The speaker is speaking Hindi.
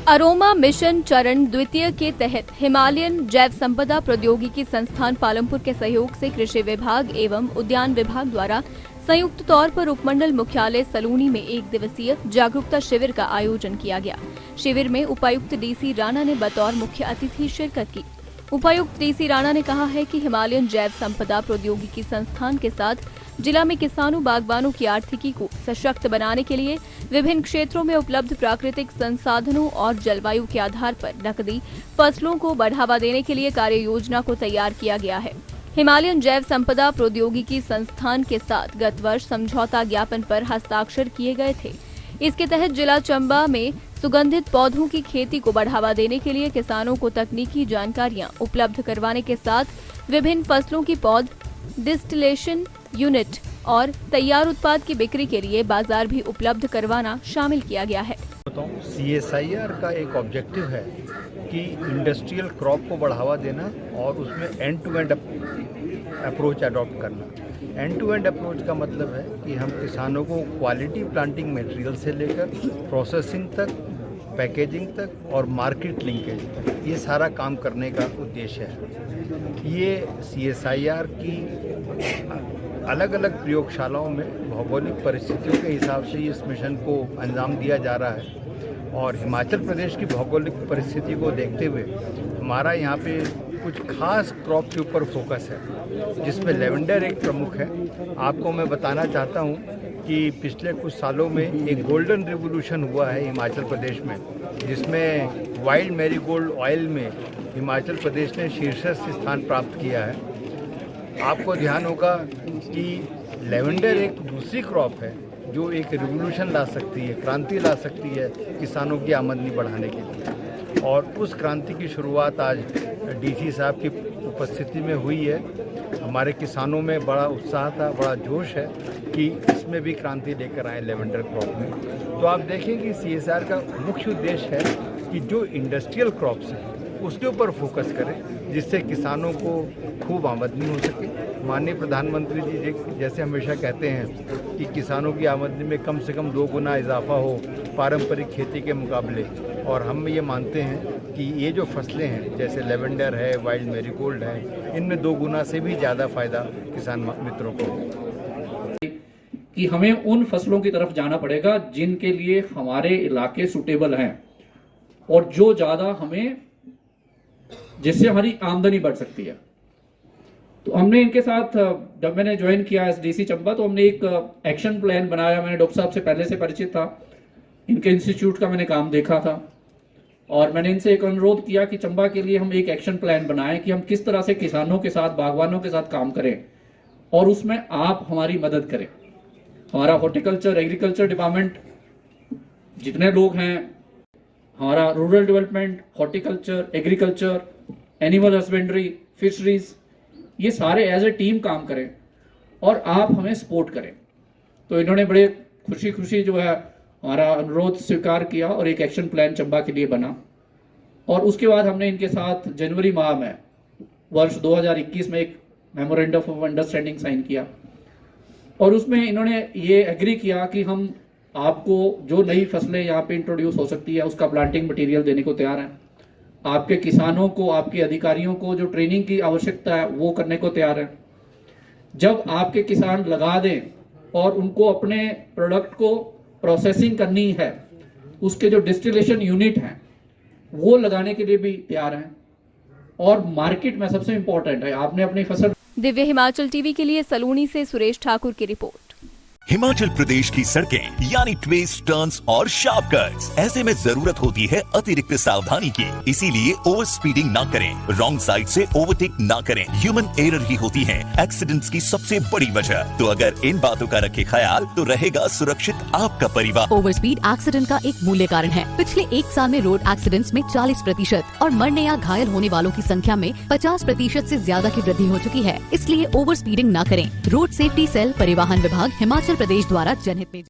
अरोमा मिशन चरण द्वितीय के तहत हिमालयन जैव संपदा प्रौद्योगिकी संस्थान पालमपुर के सहयोग से कृषि विभाग एवं उद्यान विभाग द्वारा संयुक्त तौर पर उपमंडल मुख्यालय सलूनी में 1 दिवसीय जागरूकता शिविर का आयोजन किया गया। शिविर में उपायुक्त डीसी राणा ने बतौर मुख्य अतिथि शिरकत की। उपायुक्त डीसी राणा ने कहा है कि हिमालयन जैव संपदा प्रौद्योगिकी संस्थान के साथ जिला में किसानों बागवानों की आर्थिकी को सशक्त बनाने के लिए विभिन्न क्षेत्रों में उपलब्ध प्राकृतिक संसाधनों और जलवायु के आधार पर नकदी फसलों को बढ़ावा देने के लिए कार्य योजना को तैयार किया गया है। हिमालयन जैव संपदा प्रौद्योगिकी संस्थान के साथ गत वर्ष समझौता ज्ञापन पर हस्ताक्षर किए गए थे। इसके तहत जिला चंबा में सुगंधित पौधों की खेती को बढ़ावा देने के लिए किसानों को तकनीकी जानकारियां उपलब्ध करवाने के साथ विभिन्न फसलों की पौध डिस्टिलेशन यूनिट और तैयार उत्पाद की बिक्री के लिए बाजार भी उपलब्ध करवाना शामिल किया गया है। CSIR का एक ऑब्जेक्टिव है कि इंडस्ट्रियल क्रॉप को बढ़ावा देना और उसमें end to end approach adopt करना। एंड टू एंड अप्रोच का मतलब है कि हम किसानों को क्वालिटी प्लांटिंग मटेरियल से लेकर प्रोसेसिंग तक, पैकेजिंग तक और मार्केट लिंकेज तक ये सारा काम करने का उद्देश्य है। ये CSIR की अलग अलग प्रयोगशालाओं में भौगोलिक परिस्थितियों के हिसाब से इस मिशन को अंजाम दिया जा रहा है और हिमाचल प्रदेश की भौगोलिक परिस्थिति को देखते हुए हमारा यहाँ पे कुछ खास क्रॉप के ऊपर फोकस है, जिसमें लेवेंडर एक प्रमुख है। आपको मैं बताना चाहता हूँ कि पिछले कुछ सालों में एक गोल्डन रिवोल्यूशन हुआ है हिमाचल प्रदेश में, जिसमें वाइल्ड मैरीगोल्ड ऑयल में हिमाचल प्रदेश ने शीर्ष स्थान प्राप्त किया है। आपको ध्यान होगा कि लेवेंडर एक दूसरी क्रॉप है जो एक रिवोल्यूशन ला सकती है, क्रांति ला सकती है किसानों की आमदनी बढ़ाने के लिए, और उस क्रांति की शुरुआत आज डीसी साहब की उपस्थिति में हुई है। हमारे किसानों में बड़ा उत्साह था, बड़ा जोश है कि इसमें भी क्रांति लेकर आए लेवेंडर क्रॉप में। तो आप देखें कि CSR का मुख्य उद्देश्य है कि जो इंडस्ट्रियल क्रॉप्स हैं उसके ऊपर फोकस करें, जिससे किसानों को खूब आमदनी हो सके। माननीय प्रधानमंत्री जी जैसे हमेशा कहते हैं कि किसानों की आमदनी में कम से कम 2 गुना इजाफा हो पारंपरिक खेती के मुकाबले, और हम ये मानते हैं कि ये जो फसलें हैं जैसे लेवेंडर है, वाइल्ड मैरीगोल्ड है, इनमें 2 गुना से भी ज़्यादा फायदा किसान मित्रों को कि हमें उन फसलों की तरफ जाना पड़ेगा जिनके लिए हमारे इलाके सूटेबल हैं और जो ज़्यादा हमें जिससे हमारी आमदनी बढ़ सकती है। तो हमने इनके साथ, जब मैंने ज्वाइन किया SDC चंबा, तो हमने एक एक्शन प्लान बनाया। मैंने डॉक्टर साहब से पहले से परिचित था, इनके इंस्टीट्यूट का मैंने काम देखा था और मैंने इनसे एक अनुरोध किया कि चंबा के लिए हम एक एक्शन प्लान बनाएं कि हम किस तरह से किसानों के साथ, बागवानों के साथ काम करें और उसमें आप हमारी मदद करें। हमारा हॉर्टिकल्चर, एग्रीकल्चर डिपार्टमेंट जितने लोग हैं, हमारा rural development, horticulture, agriculture, animal husbandry, fisheries, ये सारे एज ए टीम काम करें और आप हमें सपोर्ट करें। तो इन्होंने बड़े खुशी जो है हमारा अनुरोध स्वीकार किया और एक एक्शन प्लान चंबा के लिए बना। और उसके बाद हमने इनके साथ जनवरी माह में वर्ष 2021 में एक मेमोरेंडम ऑफ अंडरस्टैंडिंग साइन किया और उसमें इन्होंने ये एग्री किया कि हम आपको जो नई फसलें यहाँ पे इंट्रोड्यूस हो सकती है उसका प्लांटिंग मटेरियल देने को तैयार हैं। आपके किसानों को, आपके अधिकारियों को जो ट्रेनिंग की आवश्यकता है वो करने को तैयार है। जब आपके किसान लगा दें और उनको अपने प्रोडक्ट को प्रोसेसिंग करनी है, उसके जो डिस्टिलेशन यूनिट हैं वो लगाने के लिए भी तैयार हैं। और मार्केट में सबसे इंपॉर्टेंट है, आपने अपनी फसल। दिव्य हिमाचल टीवी के लिए सलूनी से सुरेश ठाकुर की रिपोर्ट। हिमाचल प्रदेश की सड़कें यानी ट्विस्ट, टर्न्स और शार्प कट्स, ऐसे में जरूरत होती है अतिरिक्त सावधानी की। इसीलिए ओवर स्पीडिंग ना करें, रॉन्ग साइड से ओवरटेक ना करें। ह्यूमन एरर ही होती है एक्सीडेंट्स की सबसे बड़ी वजह। तो अगर इन बातों का रखे ख्याल तो रहेगा सुरक्षित आपका परिवार। ओवर स्पीड एक्सीडेंट का एक मूल्य कारण है। पिछले 1 साल में रोड एक्सीडेंट्स में 40% और मरने या घायल होने वालों की संख्या में 50% से ज्यादा की वृद्धि हो चुकी है। इसलिए ओवर स्पीडिंग ना करें। रोड सेफ्टी सेल, परिवहन विभाग, हिमाचल प्रदेश द्वारा जनहित में